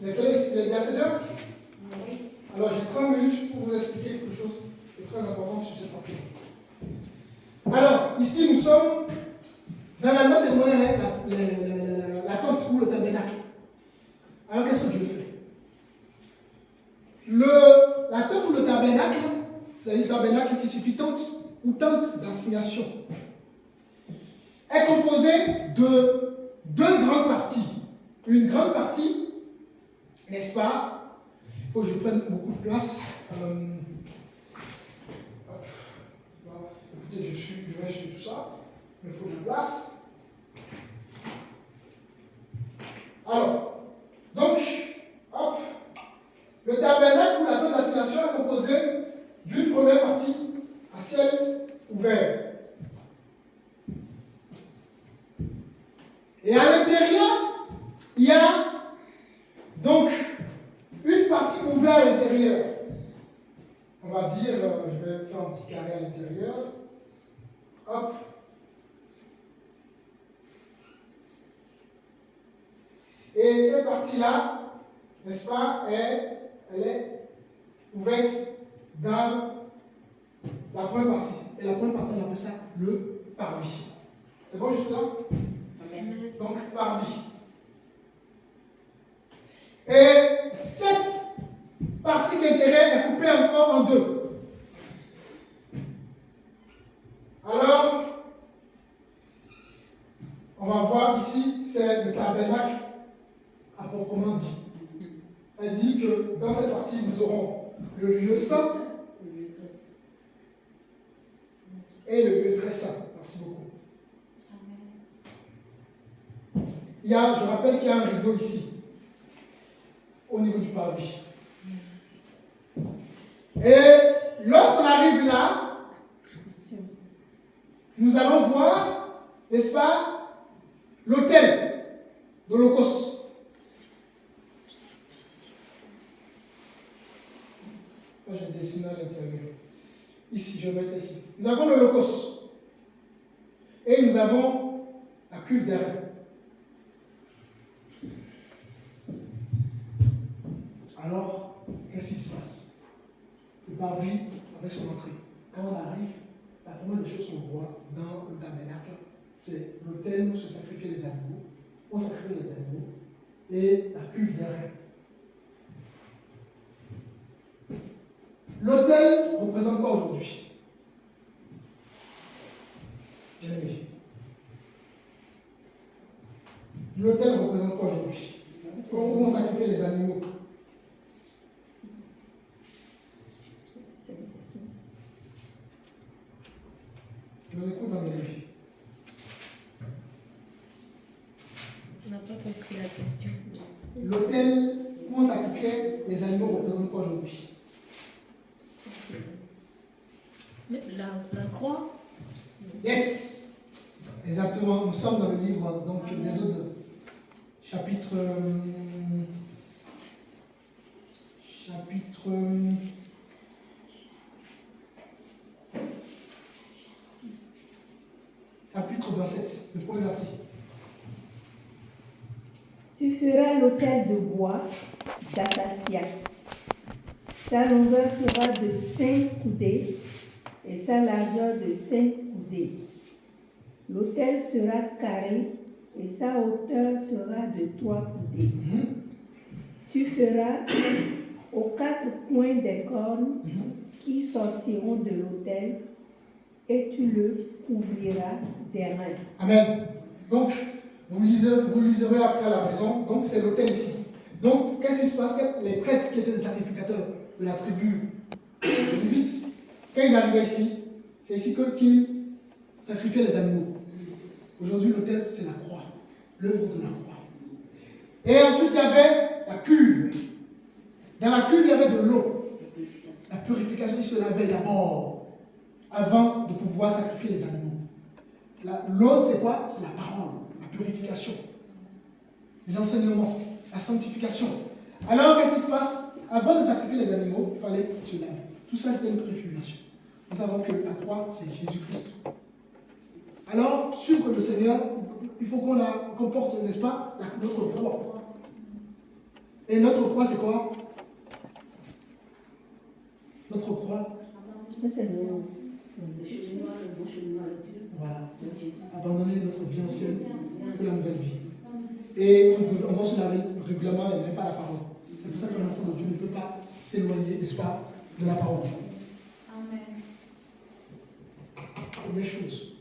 Il est à 16 heures? Oui. Alors j'ai 30 minutes pour vous expliquer quelque chose de très important sur cette partie. Alors, ici nous sommes dans la loi cérémonielle, la tente ou le tabernacle. Alors qu'est-ce que Dieu fait? La tente ou le tabernacle, c'est le tabernacle qui signifie tente ou tente d'assignation, est composé de deux grandes parties. Une grande partie, n'est-ce pas? Il faut que je prenne beaucoup de place. Écoutez, je vais sur tout ça. Il me faut de la place. Alors, donc, hop, le tabernacle ou la tente d'assignation est composé d'une première partie à ciel ouvert. Et à l'intérieur, il y a donc une partie ouverte à l'intérieur. On va dire, je vais faire un petit carré à l'intérieur. Hop. Et cette partie-là, n'est-ce pas, elle est ouverte dans la première partie. Et la première partie, on appelle ça le parvis. C'est bon jusque là? Donc, parvis. Et cette partie intérieure est coupée encore en deux. Alors, on va voir ici, c'est le tabernacle à proprement dit. Elle dit que dans cette partie, nous aurons le lieu saint et le lieu très saint. Merci beaucoup. Je rappelle qu'il y a un rideau ici, au niveau du parvis. Et lorsqu'on arrive là, nous allons voir, n'est-ce pas, l'autel d'Holocauste. Moi, je dessine à l'intérieur. Ici, je vais mettre ici. Nous avons l'Holocauste. Et nous avons la cuve d'airain. Alors, qu'est-ce qui se passe? Le parvis avec son entrée. Quand on arrive, la première des choses qu'on voit dans le tabernacle, c'est l'autel où se sacrifiaient les animaux. On sacrifie les animaux et la cuve d'airain. L'autel représente quoi aujourd'hui? Bien-aimé. L'autel représente quoi aujourd'hui? Où on sacrifie les animaux. Je vous écoute, Amélie. On n'a pas compris la question. L'autel où on sacrifiait les animaux représente quoi aujourd'hui? La croix? Yes! Exactement. Nous sommes dans le livre d'Exode, chapitre 27, le premier verset. Tu feras l'autel de bois d'acacia. Sa longueur sera de 5 coudées et sa largeur de 5 coudées. L'autel sera carré et sa hauteur sera de 3 coudées. Tu feras aux 4 coins des cornes qui sortiront de l'autel et tu le couvriras d'airain. Amen. Donc, vous liserez après à la maison. Donc, c'est l'autel ici. Donc, qu'est-ce qui se passe? Les prêtres qui étaient des sacrificateurs de la tribu de Lévites, quand ils arrivaient ici, c'est ici qu'ils sacrifiaient les animaux. Aujourd'hui, l'autel, c'est la croix, l'œuvre de la croix. Et ensuite, il y avait la cuve. Dans la cuve, il y avait de l'eau. La purification, ils se lavaient d'abord, avant de pouvoir sacrifier les animaux. L'eau, c'est quoi? C'est la parole, la purification, les enseignements, la sanctification. Alors, qu'est-ce qui se passe? Avant de sacrifier les animaux, il fallait se laver. Tout ça, c'était une purification. Nous savons que la croix, c'est Jésus-Christ. Alors, suivre le Seigneur, il faut qu'on porte, n'est-ce pas, notre croix. Et notre croix, c'est quoi? Notre croix, Ça, c'est le voilà. Abandonner notre vie ancienne pour la nouvelle vie. Et on doit se laver régulièrement les mains par la parole. C'est pour ça qu'un enfant de Dieu ne peut pas s'éloigner, n'est-ce pas, de la parole. Amen. Première chose.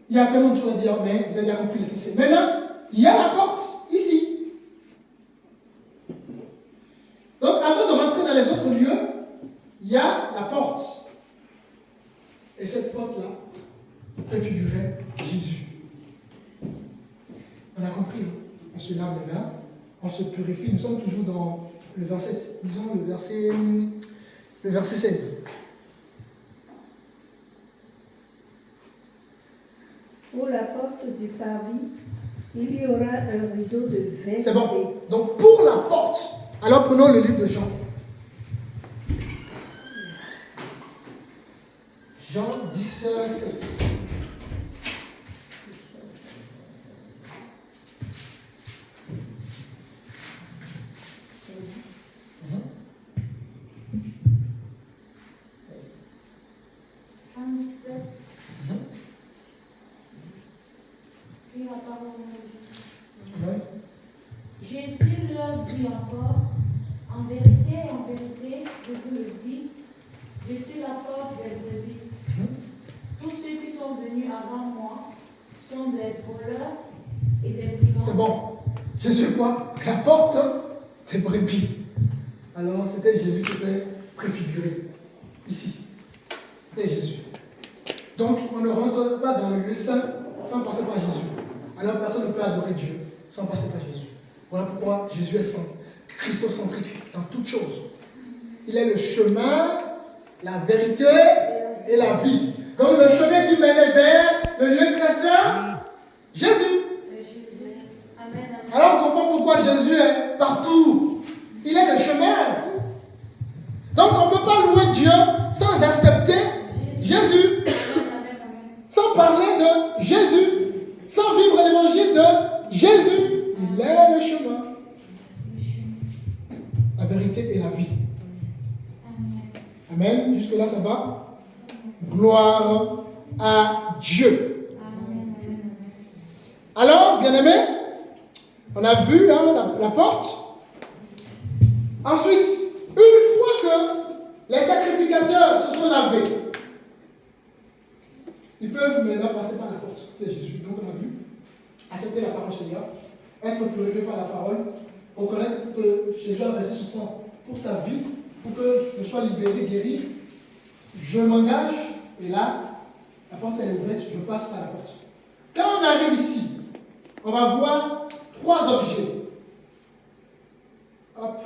Il y a tellement de choses à dire, mais vous avez bien compris l'essentiel. Maintenant, il y a la porte, ici. Donc, avant de rentrer dans les autres lieux, il y a la porte. Et cette porte-là préfigurait Jésus. On a compris, hein? On se lave les mains, on se purifie. Nous sommes toujours dans le verset, disons le verset 16. Pour la porte du parvis, il y aura un rideau de 20 C'est bon. Donc, pour la porte, alors prenons le livre de Jean. Jean 10, 7. Jean 17. Puis la parole de Dieu. Ouais. Jésus leur dit encore, en vérité, je vous le dis, je suis la porte des brebis. Tous ceux qui sont venus avant moi sont des voleurs et des brigands. C'est bon. Jésus est quoi? La porte des brebis. Alors, c'était Jésus qui était préfiguré. Ici. C'était Jésus. Donc, on ne rentre pas dans le lieu saint sans passer par Jésus. Alors, personne ne peut adorer Dieu sans passer par Jésus. Voilà pourquoi Jésus est saint, christocentrique dans toutes choses. Il est le chemin, la vérité et la vie. Donc, le chemin qui mène vers le lieu très saint, Jésus. C'est Jésus. Amen, amen. Alors on comprend pourquoi Jésus est partout. Il est le chemin. Donc on ne peut pas louer Dieu sans accepter Jésus, Amen, amen. sans parler de Jésus, sans vivre l'évangile de Jésus. Il est le chemin, la vérité et la vie. Amen. Jusque-là, ça va? Gloire à Dieu. Alors, bien-aimés, on a vu hein, la porte. Ensuite, une fois que les sacrificateurs se sont lavés, ils peuvent maintenant passer par la porte de Jésus. Donc on a vu, accepter la parole du Seigneur, être purifié par la parole, reconnaître que Jésus a versé son sang pour sa vie, pour que je sois libéré, guéri. Je m'engage, et là, la porte elle est ouverte, je passe par la porte. Quand on arrive ici, on va voir 3 objets. Hop.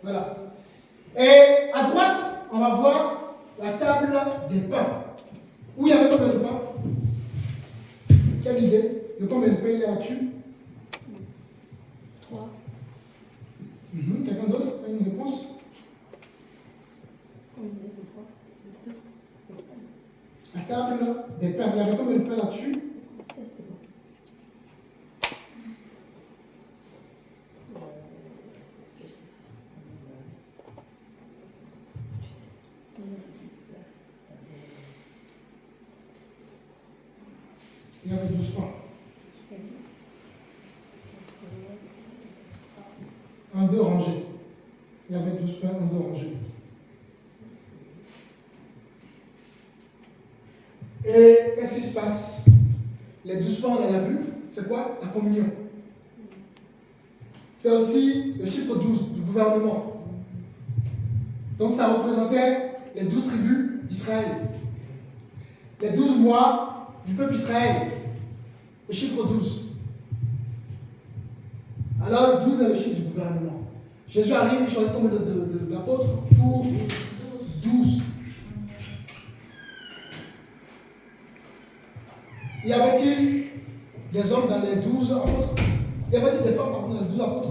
Voilà. Et à droite, on va voir la table des pains. Où il y avait combien de pains? Quelle idée de combien de pains il y a là-dessus? 3. Quelqu'un d'autre a une réponse? La table des pains. Il y avait combien de pains là-dessus? Il y avait 12 pains. En 2 rangées. Il y avait 12 pains en 2 rangées. Et qu'est-ce qui se passe? Les 12 pains, on l'a vu, c'est quoi? La communion. C'est aussi le chiffre 12 du gouvernement. Donc ça représentait les 12 tribus d'Israël. Les 12 mois du peuple Israël. Le chiffre 12. Alors 12 est le chiffre du gouvernement. Jésus arrive, il choisit combien d'apôtres? Pour 12. Y avait-il des hommes dans les 12 apôtres? Y avait-il des femmes dans les 12 apôtres?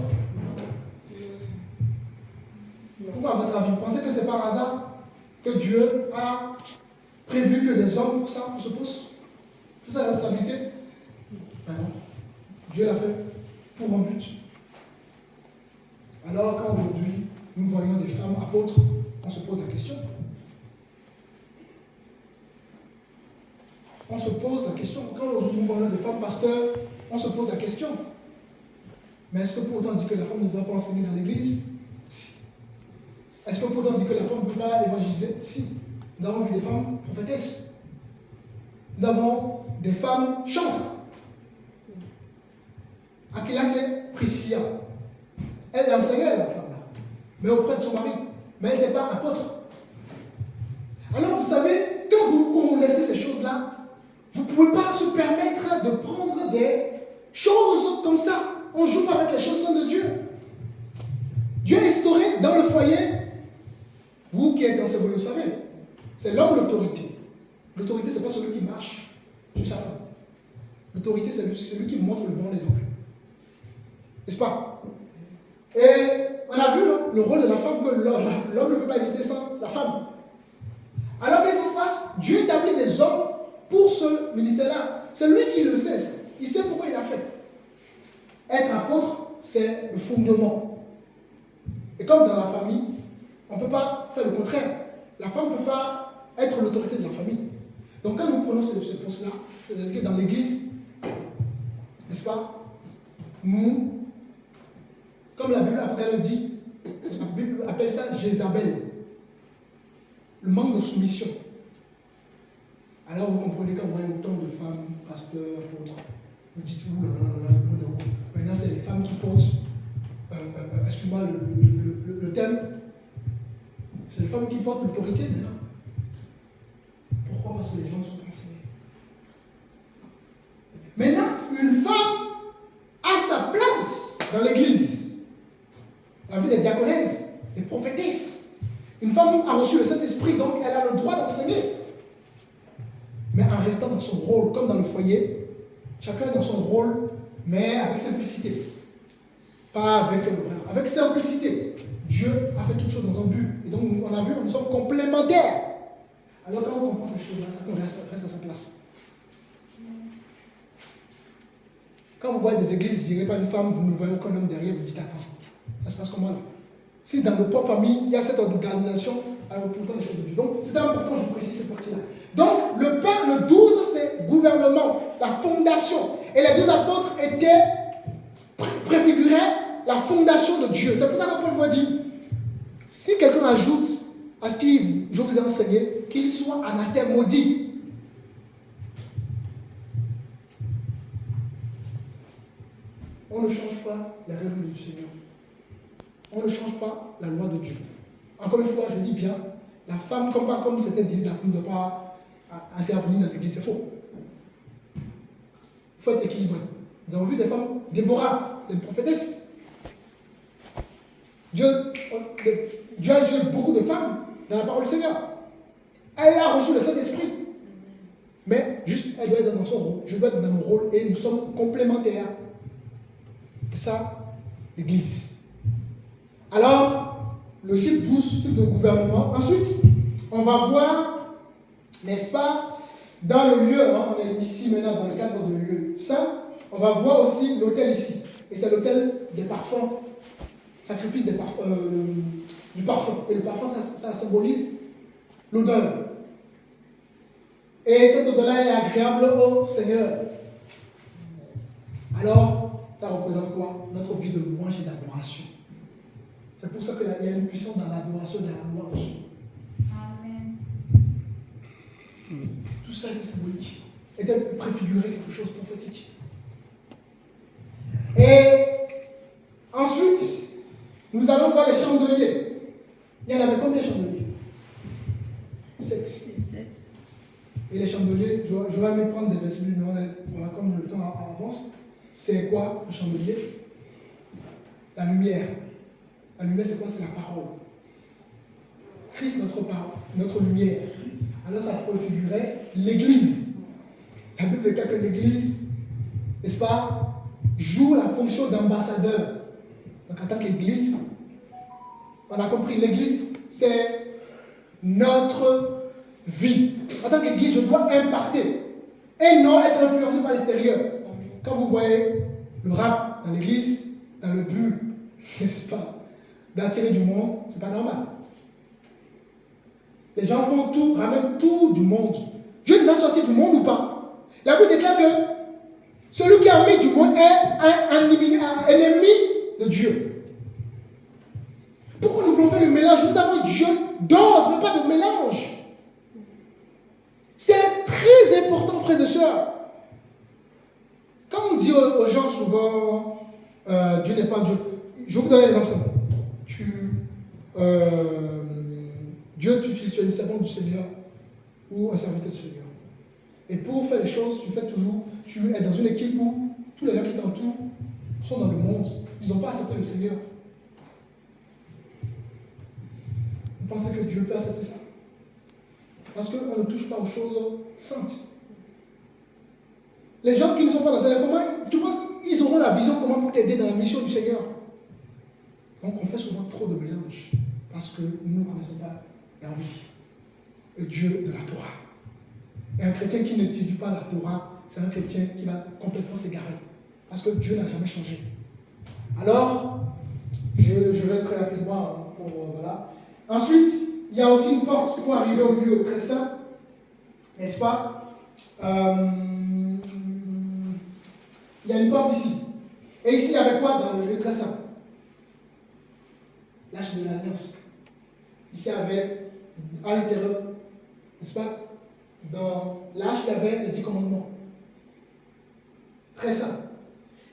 Pourquoi, à votre avis, vous pensez que c'est par hasard que Dieu a prévu que des hommes, pour ça, on se pose. C'est sa responsabilité. Ben non. Dieu l'a fait pour un but. Alors, quand aujourd'hui, nous voyons des femmes apôtres, on se pose la question. On se pose la question. Quand aujourd'hui, nous voyons des femmes pasteurs, on se pose la question. Mais est-ce que pour autant dire que la femme ne doit pas enseigner dans l'église? Si. Est-ce que pour autant dire que la femme ne peut pas évangéliser? Si. Nous avons vu des femmes prophétesses. Nous avons des femmes chantres. Aquila, c'est Priscilla. Elle enseignait la femme là, mais auprès de son mari. Mais elle n'était pas apôtre. Alors vous savez, quand vous connaissez ces choses-là, vous ne pouvez pas se permettre de prendre des choses comme ça. On joue avec les choses saintes de Dieu. Dieu a instauré dans le foyer, vous qui êtes enseignant, vous le savez, c'est l'homme l'autorité. L'autorité, ce n'est pas celui qui marche sur sa femme. L'autorité, c'est celui qui montre le bon exemple. N'est-ce pas? Et on a vu le rôle de la femme, que l'homme ne peut pas exister sans la femme. Alors qu'est-ce qui se passe? Dieu établit des hommes pour ce ministère-là. C'est lui qui le sait. Il sait pourquoi il l'a fait. Être apôtre, c'est le fondement. Et comme dans la famille, on ne peut pas faire le contraire. La femme ne peut pas être l'autorité de la famille. Donc quand nous prenons ce poste-là, c'est-à-dire que dans l'église, n'est-ce pas, nous, comme la Bible après dit, la Bible appelle ça Jézabel, le manque de soumission. Alors vous comprenez quand vous voyez autant de femmes, pasteurs, apôtres, vous dites, ouh là là là, le mot de haut. Maintenant c'est les femmes qui portent, excuse-moi le thème, c'est les femmes qui portent l'autorité maintenant. Pourquoi? Parce que les gens sont enseignés. Maintenant, une femme a sa place dans l'église. La vie des diaconesses, des prophétesses. Une femme a reçu le Saint-Esprit, donc elle a le droit d'enseigner. Mais en restant dans son rôle, comme dans le foyer, chacun dans son rôle, mais avec simplicité. Pas avec simplicité. Dieu a fait toutes choses dans un but. Et donc, on a vu, nous sommes complémentaires. Alors quand on comprend ces choses-là, on reste à sa place. Quand vous voyez des églises, je ne dirais pas une femme, vous ne voyez aucun homme derrière, vous dites attends, ça se passe comment là? Si dans nos propres familles, il y a cette organisation, alors pourtant les choses de Dieu. Donc c'est important, je précise cette partie-là. Donc le 12, c'est gouvernement, la fondation. Et les 12 apôtres préfiguraient la fondation de Dieu. C'est pour ça que Paul va dire, si quelqu'un ajoute à ce que je vous ai enseigné, qu'il soit anathème maudit. On ne change pas les règles du Seigneur. On ne change pas la loi de Dieu. Encore une fois, je dis bien, la femme, comme c'était dit, la femme ne doit pas intervenir dans l'église, c'est faux. Il faut être équilibré. Nous avons vu des femmes, Déborah, des prophétesses. Dieu a utilisé beaucoup de femmes dans la parole du Seigneur. Elle a reçu le Saint-Esprit. Mais juste, elle doit être dans son rôle. Je dois être dans mon rôle et nous sommes complémentaires. Ça, l'Église. Alors, le chiffre 12 de gouvernement. Ensuite, on va voir, n'est-ce pas, dans le lieu, on est ici maintenant dans le cadre de lieu saint, on va voir aussi l'autel ici. Et c'est l'autel des parfums, sacrifice du parfum. Et le parfum, ça symbolise l'odeur. Et cette odeur-là est agréable au Seigneur. Alors, ça représente quoi? Notre vie de louange et d'adoration. C'est pour ça qu'il y a une puissance dans l'adoration et dans la louange. Amen. Tout ça est symbolique. Était préfiguré quelque chose de prophétique. Et ensuite, nous allons voir les chandeliers. Il y en avait combien de chandeliers? 7. Et les chandeliers, j'aurais aimé prendre des versets, mais on a comme le temps avance. C'est quoi le chandelier? La lumière. La lumière, c'est quoi? C'est la parole. Christ, notre lumière. Alors ça préfigurait l'Église. La Bible dit que l'Église, n'est-ce pas, joue la fonction d'ambassadeur. Donc en tant qu'Église, on a compris, l'Église, c'est notre vie. en tant qu'Église, je dois impacter et non être influencé par l'extérieur. Quand vous voyez le rap dans l'Église, dans le but, n'est-ce pas, d'attirer du monde, c'est pas normal. Les gens font tout, ramènent tout du monde. Dieu nous a sortis du monde ou pas? La Bible déclare que celui qui a mis du monde est un ennemi de Dieu. Pourquoi nous voulons faire le mélange? Nous avons Dieu d'ordre, pas de mélange. C'est très important, frères et sœurs. Quand on dit aux gens souvent, Dieu n'est pas Dieu. Je vais vous donner l'exemple simple. Dieu, tu es une servante du Seigneur ou un serviteur du Seigneur. Et pour faire les choses, tu es dans une équipe où tous les gens qui t'entourent sont dans le monde. Ils n'ont pas accepté le Seigneur. Vous pensez que Dieu peut accepter ça? Parce qu'on ne touche pas aux choses saintes. Les gens qui ne sont pas dans le Seigneur, comment tu penses qu'ils auront la vision comment pour t'aider dans la mission du Seigneur? Donc on fait souvent trop de mélange parce que nous ne connaissons pas Yahweh, le Dieu de la Torah. Et un chrétien qui n'étudie pas la Torah, c'est un chrétien qui va complètement s'égarer. Parce que Dieu n'a jamais changé. Alors, je vais très rapidement pour voilà. Ensuite, il y a aussi une porte pour arriver au lieu très saint, n'est-ce pas? Il y a une porte ici. Et ici, il y avait quoi dans le lieu très saint? L'arche de l'alliance. Ici, il y avait à l'intérieur, n'est-ce pas? Dans l'arche, il y avait les 10 commandements. Très saint.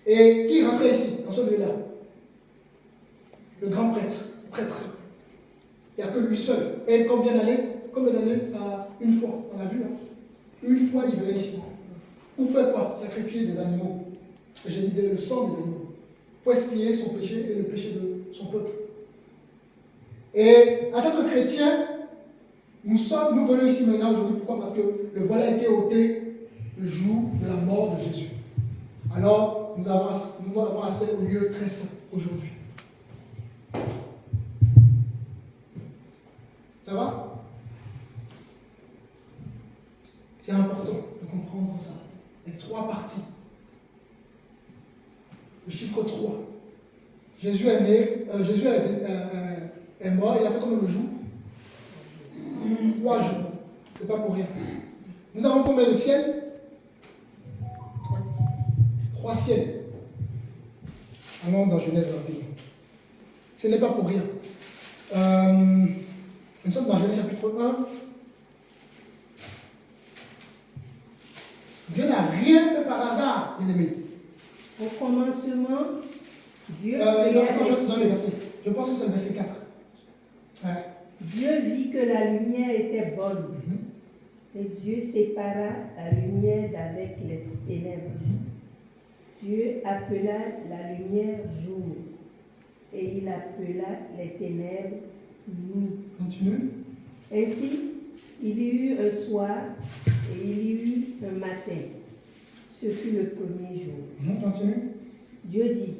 Et qui rentrait ici, dans ce lieu-là? Le grand prêtre. Il n'y a que lui seul. Et combien d'années? Une fois. On a vu, hein? Une fois, il venait ici. Pour faire quoi? Sacrifier des animaux. J'ai dit le sang des animaux. Pour expier son péché et le péché de son peuple. Et en tant que chrétien, nous venons ici maintenant aujourd'hui. Pourquoi? Parce que le voile a été ôté le jour de la mort de Jésus. Alors, nous avons accès au lieu très saint aujourd'hui. Ça va? C'est important de comprendre ça. Les 3 parties. Le chiffre 3. Jésus est né, Jésus est mort, il a fait combien de jours? 3 jours. C'est pas pour rien. Nous avons combien de ciels? 3 ciels. Allons dans Genèse rapidement. Ce n'est pas pour rien. Nous sommes dans Genèse chapitre 1. Dieu n'a rien fait par hasard, bien aimés. Au commencement, Dieu Je pense que c'est le verset 4. Ouais. Dieu vit que la lumière était bonne. Et Dieu sépara la lumière d'avec les ténèbres. Dieu appela la lumière jour. Et il appela les ténèbres nuit. Continue. Ainsi, il y eut un soir et il y eut un matin. Ce fut le premier jour. Continue. Dieu dit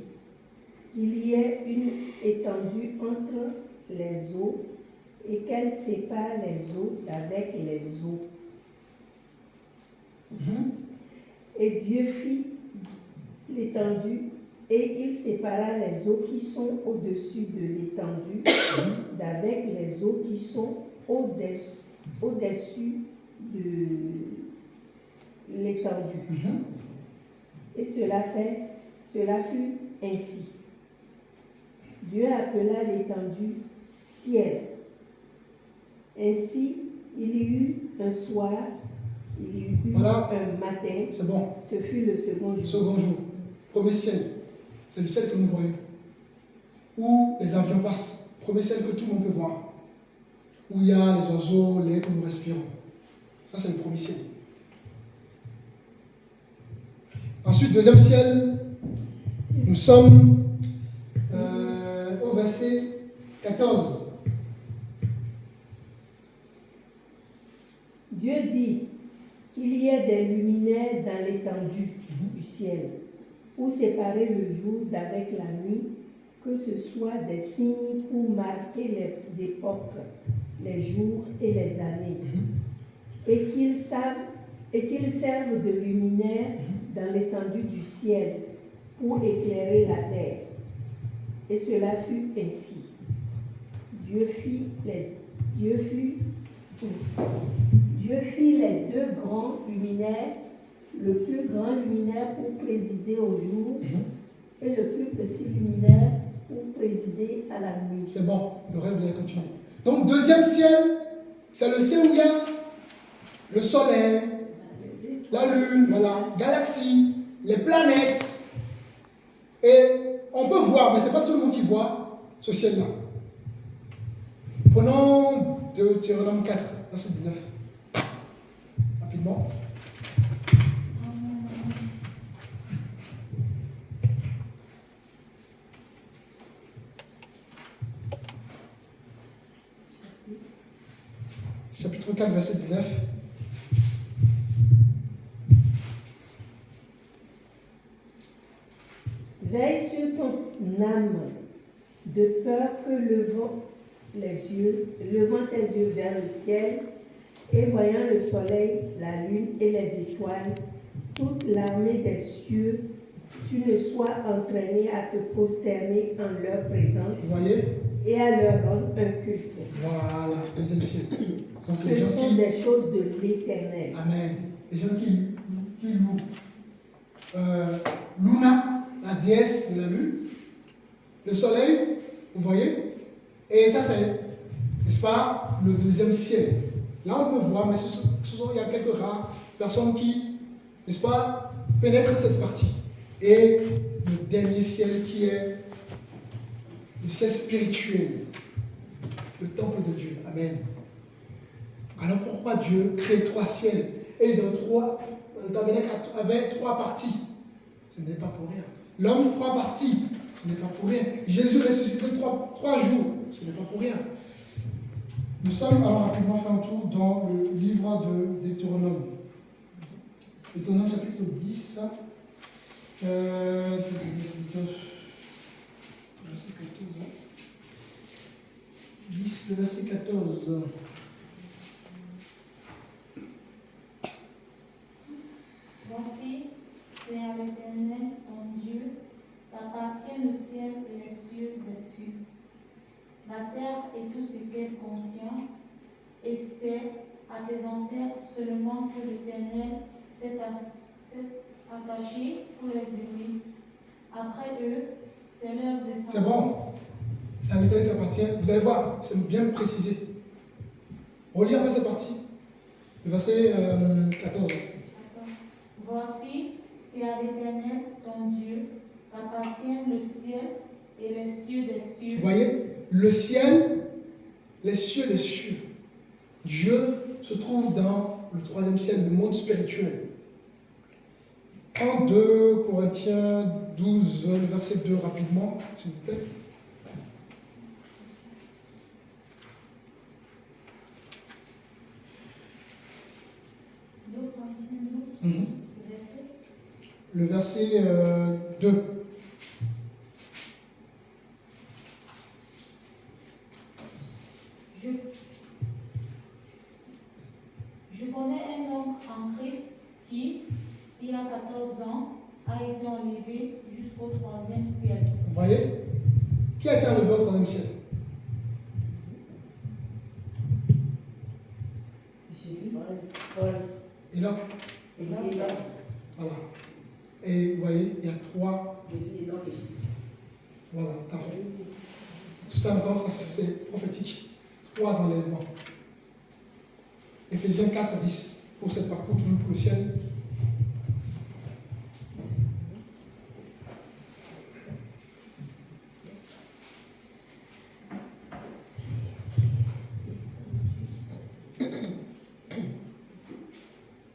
qu'il y ait une étendue entre les eaux et qu'elle sépare les eaux d'avec les eaux. Et Dieu fit l'étendue et il sépara les eaux qui sont au-dessus de l'étendue d'avec les eaux qui sont au-dessus de l'étendue. Et cela fut ainsi. Dieu appela l'étendue ciel. Ainsi, il y eut un soir, il y eut voilà. Un matin. C'est bon. Ce fut le second jour. Second jour. Premier ciel. C'est le ciel que nous voyons. Où les avions passent. Premier ciel que tout le monde peut voir. Où il y a les oiseaux, l'air que nous respirons. Ça, c'est le premier ciel. Ensuite, deuxième ciel, nous sommes au verset 14. Dieu dit qu'il y ait des luminaires dans l'étendue du ciel, pour séparer le jour d'avec la nuit, que ce soit des signes pour marquer les époques, les jours et les années. et qu'ils servent de luminaire dans l'étendue du ciel pour éclairer la terre. Et cela fut ainsi. Dieu fit les deux grands luminaires, le plus grand luminaire pour présider au jour et le plus petit luminaire pour présider à la nuit. C'est bon, le rêve, vous allez continuer. Donc, deuxième ciel, c'est le ciel où il y a le soleil, la lune, voilà, galaxies, les planètes. Et on peut voir, mais ce n'est pas tout le monde qui voit ce ciel-là. Prenons Deutéronome 4, verset 19. Rapidement. Chapitre 4, verset 19. Veille sur ton âme, de peur que levant tes yeux vers le ciel, et voyant le soleil, la lune et les étoiles, toute l'armée des cieux, tu ne sois entraîné à te prosterner en leur présence. Vous voyez? Et à leur rendre un culte. Voilà, deuxième ciel. Donc, Ce sont des choses de l'Éternel. Amen. Les gens qui louent Luna, la déesse de la lune, le soleil, vous voyez? Et ça, c'est, n'est-ce pas, le deuxième ciel. Là, on peut voir, mais il y a quelques rares personnes qui, n'est-ce pas, pénètrent cette partie. Et le dernier ciel qui est le ciel spirituel, le temple de Dieu. Amen. Alors pourquoi Dieu crée trois ciels? Et le tabernacle avait trois parties. Ce n'est pas pour rien. L'homme, trois parties. Ce n'est pas pour rien. Jésus ressuscité trois jours. Ce n'est pas pour rien. Nous sommes, alors rapidement, fait un tour dans le livre de Deutéronome. Deutéronome chapitre 10. Verset 14. 10, le verset 14. Voici, c'est à l'Éternel, ton Dieu, qu'appartient le ciel et les cieux des cieux, la terre et tout ce qu'elle contient, et c'est à tes ancêtres seulement que l'Éternel s'est attaché pour les aimer. Après eux, c'est leur descendance. C'est bon. C'est à l'Éternel qui appartient. Vous allez voir, c'est bien précisé. Relis un peu cette partie. Le verset 14. Voici, c'est à l'Éternel, ton Dieu, qu'appartient le ciel et les cieux des cieux. Vous voyez, le ciel, les cieux des cieux. Dieu se trouve dans le troisième ciel, le monde spirituel. En 2 Corinthiens 12, le verset 2, rapidement, s'il vous plaît. Le verset 2. Je connais un homme en Christ qui, il y a 14 ans, a été enlevé jusqu'au troisième ciel. Vous voyez? Qui a été enlevé au troisième ciel? Enoch. Voilà. Et vous voyez, il y a trois. Voilà, tout à fait. Tout ça encore, c'est prophétique. Trois enlèvements. Éphésiens 4, 10. Pour cette parcours, toujours pour le ciel.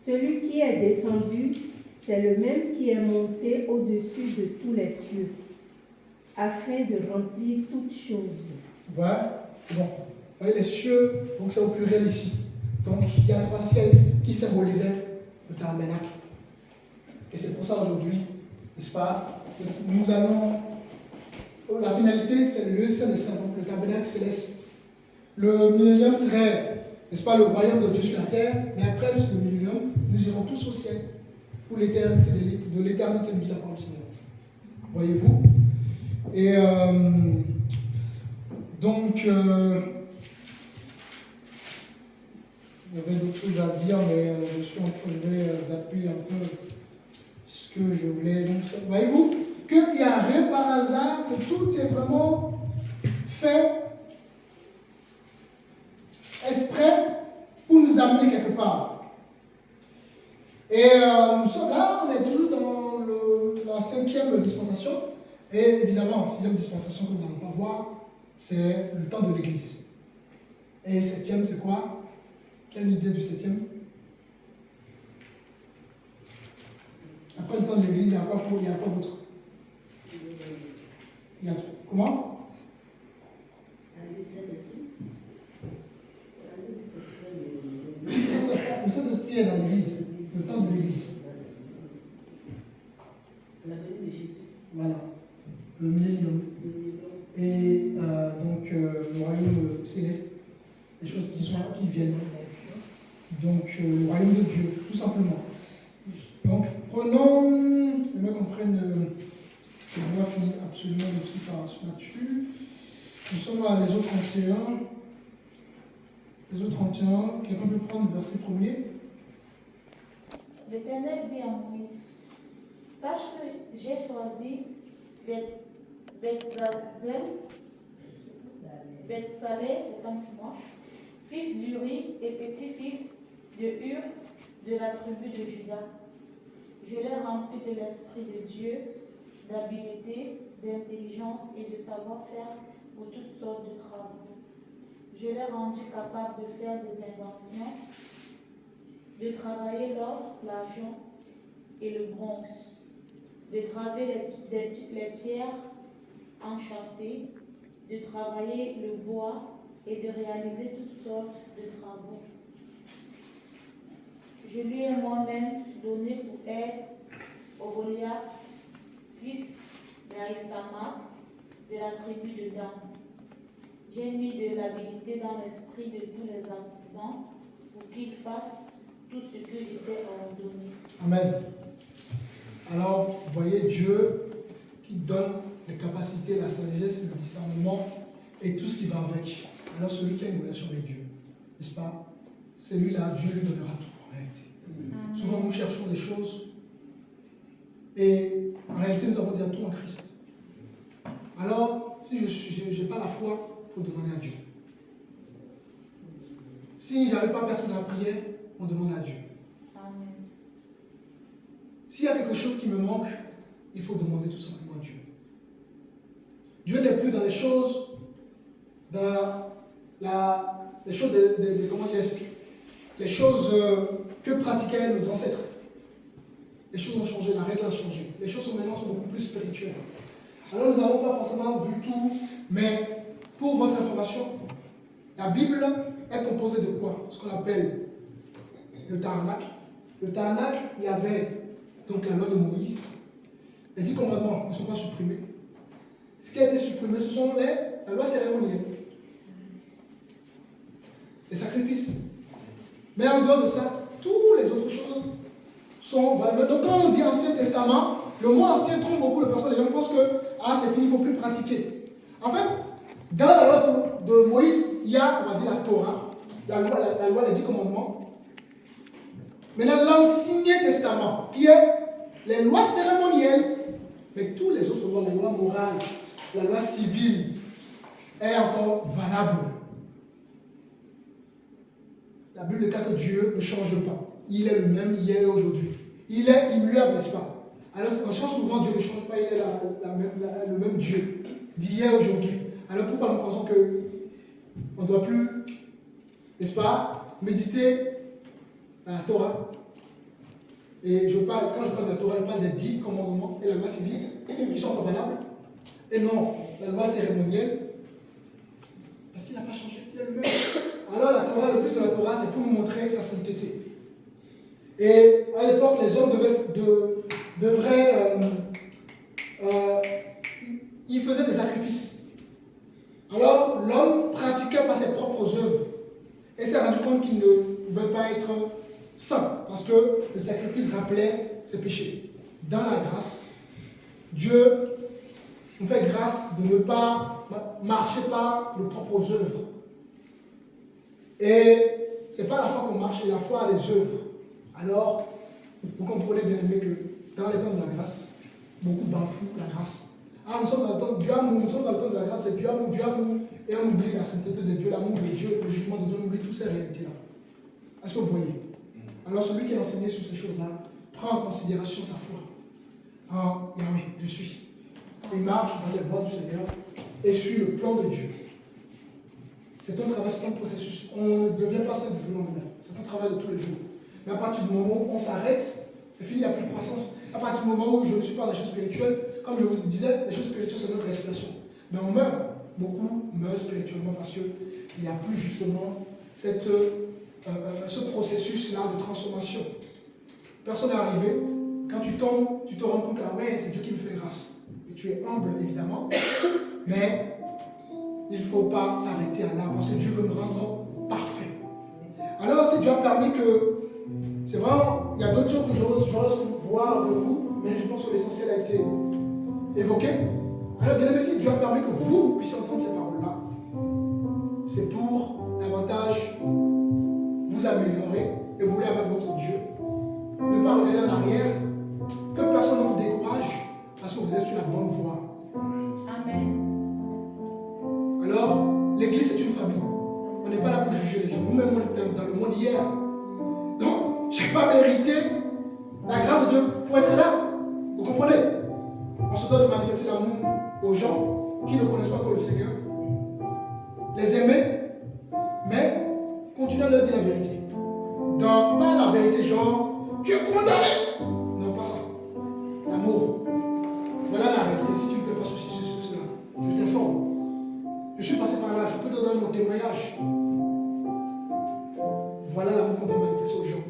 Celui qui est descendu, c'est le même qui est monté au-dessus de tous les cieux, afin de remplir toutes choses. Voilà. Bon. Vous voyez, les cieux, donc c'est au pluriel ici. Donc, il y a trois ciels qui symbolisaient le tabernacle. Et c'est pour ça aujourd'hui, n'est-ce pas, nous allons. La finalité, c'est le lieu saint des saints, donc le tabernacle céleste. Le millénium serait, n'est-ce pas, le royaume de Dieu sur la terre, mais après, pour l'éternité de l'éternité, nous dit la parole du Seigneur. Voyez-vous? Et donc, il y avait d'autres choses à dire, mais je vais zapper un peu ce que je voulais. Donc, voyez-vous qu'il n'y a rien par hasard, que tout est vraiment fait exprès pour nous amener quelque part. Et nous sommes là, on est toujours dans la 5e dispensation. Et évidemment, 6e dispensation que nous n'allons pas voir, c'est le temps de l'Église. Et 7e, c'est quoi? Quelle idée du 7e? Après le temps de l'Église, il y a quoi d'autre? Il y a comment? Le Saint-Esprit est dans l'Église, le temps de l'Église. La venue de Jésus. Voilà, le millénium. Et donc le royaume céleste, les choses qui viennent. Donc le royaume de Dieu, tout simplement. Donc prenons, les mecs comprennent, je dois finir absolument aussi par là-dessus. Nous sommes à l'Exode 31. Exode 31, quelqu'un peut prendre le verset 1er. L'Éternel dit à Moïse, sache que j'ai choisi Bethsalel, autant que moi, fils d'Uri et petit-fils de Hur de la tribu de Juda. Je l'ai rempli de l'Esprit de Dieu, d'habileté, d'intelligence et de savoir-faire pour toutes sortes de travaux. Je l'ai rendu capable de faire des inventions, de travailler l'or, l'argent et le bronze, de graver les pierres enchâssées, de travailler le bois et de réaliser toutes sortes de travaux. Je lui ai moi-même donné pour aide Oholiab, fils d'Aïsama, de la tribu de Dan. J'ai mis de l'habilité dans l'esprit de tous les artisans pour qu'ils fassent tout ce que j'étais ordonné. Amen. Alors, vous voyez Dieu qui donne les capacités, la sagesse, le discernement et tout ce qui va avec. Alors, celui qui a une relation avec Dieu, n'est-ce pas? Celui-là, Dieu lui donnera tout en réalité. Amen. Souvent, nous cherchons des choses et en réalité, nous avons déjà tout en Christ. Alors, si je n'ai pas la foi, il faut demander à Dieu. Si je n'arrive pas à percer dans la prière, on demande à Dieu. Amen. S'il y a quelque chose qui me manque, il faut demander tout simplement à Dieu. Dieu n'est plus dans les choses, les choses comment dire, les choses que pratiquaient nos ancêtres. Les choses ont changé, la règle a changé. Les choses maintenant sont beaucoup plus spirituelles. Alors nous n'avons pas forcément vu tout, mais pour votre information, la Bible est composée de quoi? Ce qu'on appelle le tabernacle. Le tabernacle, il y avait donc la loi de Moïse. Les 10 commandements ne sont pas supprimés. Ce qui a été supprimé, ce sont la loi cérémonielle. Les sacrifices. Mais en dehors de ça, toutes les autres choses sont valables. Donc quand on dit Ancien Testament, le mot ancien trompe beaucoup de personnes. Les gens pensent que c'est fini, il ne faut plus pratiquer. En fait, dans la loi de Moïse, il y a, on va dire, la Torah, la loi, les 10 commandements. Maintenant, l'Ancien Testament, qui est les lois cérémonielles, mais tous les autres lois, la loi morale, la loi civile, est encore valable. La Bible déclare que Dieu ne change pas. Il est le même hier et aujourd'hui. Il est immuable, n'est-ce pas? Alors, on cherche souvent Dieu ne change pas, il est le même Dieu d'hier et aujourd'hui. Alors, pourquoi nous pensons qu'on ne doit plus, n'est-ce pas, méditer la Torah? Et quand je parle de la Torah, je parle des 10 commandements et la loi civile qui sont encore valables. Et non, la loi cérémonielle, parce qu'il n'a pas changé, il est le même. Alors la Torah, le but de la Torah, c'est pour nous montrer sa sainteté. Et à l'époque, les hommes ils faisaient des sacrifices. Alors l'homme pratiquait par ses propres œuvres. Et s'est rendu compte qu'il ne pouvait pas être saint, parce que le sacrifice rappelait ses péchés. Dans la grâce, Dieu nous fait grâce de ne pas marcher par nos propres œuvres. Et ce n'est pas la foi qu'on marche, c'est la foi à les œuvres. Alors, vous comprenez bien aimé que dans les temps de la grâce, beaucoup bafouent la grâce. Ah, nous sommes dans le temps du amour, nous sommes dans le temps de la grâce, c'est du amour, et on oublie la sainteté de Dieu, l'amour de Dieu, le jugement de Dieu, on oublie toutes ces réalités-là. Est-ce que vous voyez? Alors celui qui est enseigné sur ces choses-là prend en considération sa foi. Ah, Yahweh, je suis. Il marche dans les voies du Seigneur et suit le plan de Dieu. C'est un travail, c'est un processus. On ne devient pas saint du jour au lendemain. C'est un travail de tous les jours. Mais à partir du moment où on s'arrête, c'est fini, il n'y a plus de croissance. À partir du moment où je ne suis pas dans les choses spirituelles, comme je vous le disais, les choses spirituelles, c'est notre respiration. Mais on meurt. Beaucoup meurent spirituellement parce qu'il n'y a plus justement ce processus-là de transformation. Personne n'est arrivé. Quand tu tombes, tu te rends compte que ah ouais, c'est Dieu qui me fait grâce. Et tu es humble, évidemment. Mais il ne faut pas s'arrêter à là parce que Dieu veut nous rendre parfaits. Alors, si Dieu a permis que... C'est vraiment... Il y a d'autres choses que j'ose voir avec vous, mais je pense que l'essentiel a été évoqué. Alors, bien aimé, si Dieu a permis que vous puissiez entendre ces paroles-là, c'est pour davantage vous améliorer et vous voulez avec votre Dieu. Ne pas regarder en arrière, que personne ne vous décourage parce que vous êtes sur la bonne voie. Amen. Alors, l'église c'est une famille. On n'est pas là pour juger les gens. Nous-mêmes, on est dans le monde hier. Donc, je n'ai pas mérité la grâce de Dieu pour être là. Vous comprenez? On se doit de manifester l'amour aux gens qui ne connaissent pas encore le Seigneur. Les aimer, mais continuer à leur dire la vérité. Pas la vérité genre, tu es condamné. Non, pas ça. L'amour. Voilà la réalité. Si tu ne fais pas ceci, cela, je t'informe. Je suis passé par là, je peux te donner mon témoignage. Voilà l'amour qu'on doit manifester aux gens.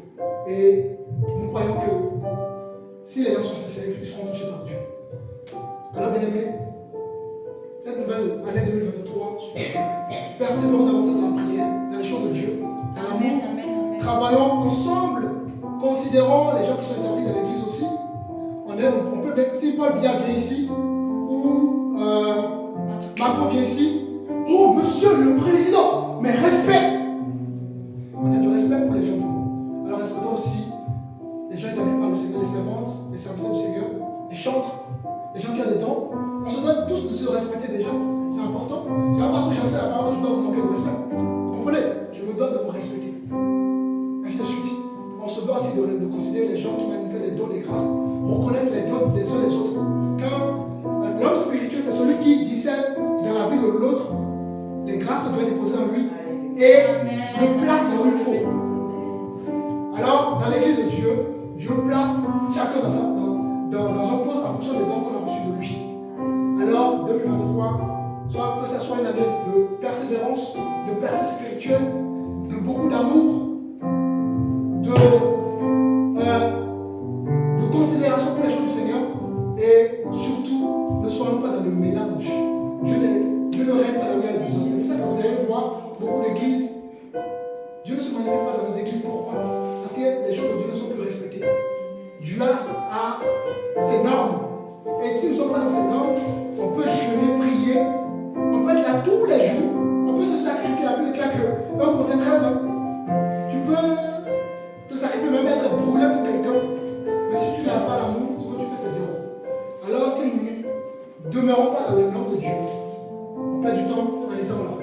Et nous croyons que si les gens sont sincères, ils seront touchés par Dieu. Alors, bien aimés, cette nouvelle année 2023, persévérons davantage dans la prière, dans les choses de Dieu, dans l'amour. Travaillons ensemble, considérons les gens qui sont établis dans l'église aussi. On peut bien, si Paul Biya vient ici, ou Macron vient ici, oh monsieur le président, mais respect. On a du respect pour les gens du monde. Alors respectons aussi les gens établis par le Seigneur, les servantes, les serviteurs du Seigneur, les chantres, les gens qui ont des dons. On se doit tous de se respecter déjà, c'est important. C'est pas parce que j'enseigne la parole que je dois vous manquer de respect. Vous comprenez? Je me dois de vous respecter. Ainsi de suite. On se doit aussi de considérer les gens qui manifestent des dons, des grâces, reconnaître les dons des uns des autres. Car l'homme spirituel, c'est celui qui discerne dans la vie de l'autre les grâces que Dieu a déposées en lui et le place là où il faut. Alors, dans l'église de Dieu, Dieu place chacun dans un poste en fonction des dons qu'on a reçus de lui. Alors, 2023, que ce soit une année de persévérance, de percée spirituelle, de beaucoup d'amour, de considération pour les choses du Seigneur, et surtout, ne soyons pas dans le mélange. Dieu ne règne pas là où il y a le désordre. C'est pour ça que vous allez voir beaucoup d'églises. Dieu ne se manifeste pas dans nos églises. Pourquoi? Parce que les choses de Dieu ne sont plus respectées. Dieu a ses normes. Et si nous ne sommes pas dans ces normes, on peut jeûner, prier, on peut être là tous les jours, on peut se sacrifier. La Bible est claire que 1 Corinthiens 13, tu peux te sacrifier, même être brûlé pour quelqu'un. Mais si tu n'as pas l'amour, ce que tu fais, c'est zéro. Alors si nous ne demeurons pas dans les normes de Dieu, on perd du temps en étant là.